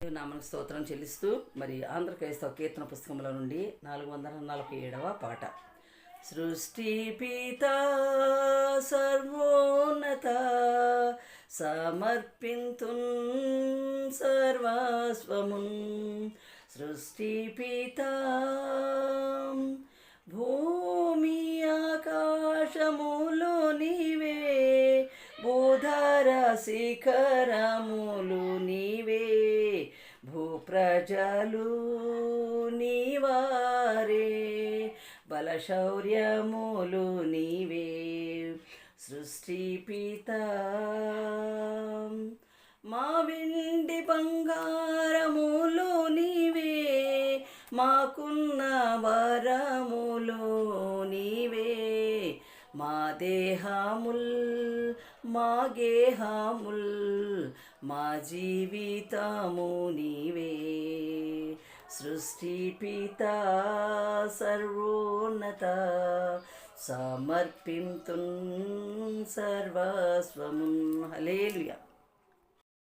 నామనికి స్తోత్రం చెల్లిస్తూ మరి ఆంధ్ర క్రైస్తవ కీర్తన పుస్తకంలో నుండి 447వ పాట. సృష్టి పిత సర్వోన్నత సమర్పింతున్ సర్వస్వమున్. సృష్టి పిత భూమి ఆకాశములు నీవే, భూధర శిఖరములు నీవే, భూప్రజలు నీవారే, బలశౌర్యములు నీవే. సృష్టి పిత మా వెండి బంగారములు నీవే, మాకున్న వరములు నీవే, మా దేహముల్ మా గేహముల్ మా జీవితము నీవే. సృష్టి పిత సర్వోన్నత సమర్పింతున్ సర్వస్వమున్. హల్లెలూయా.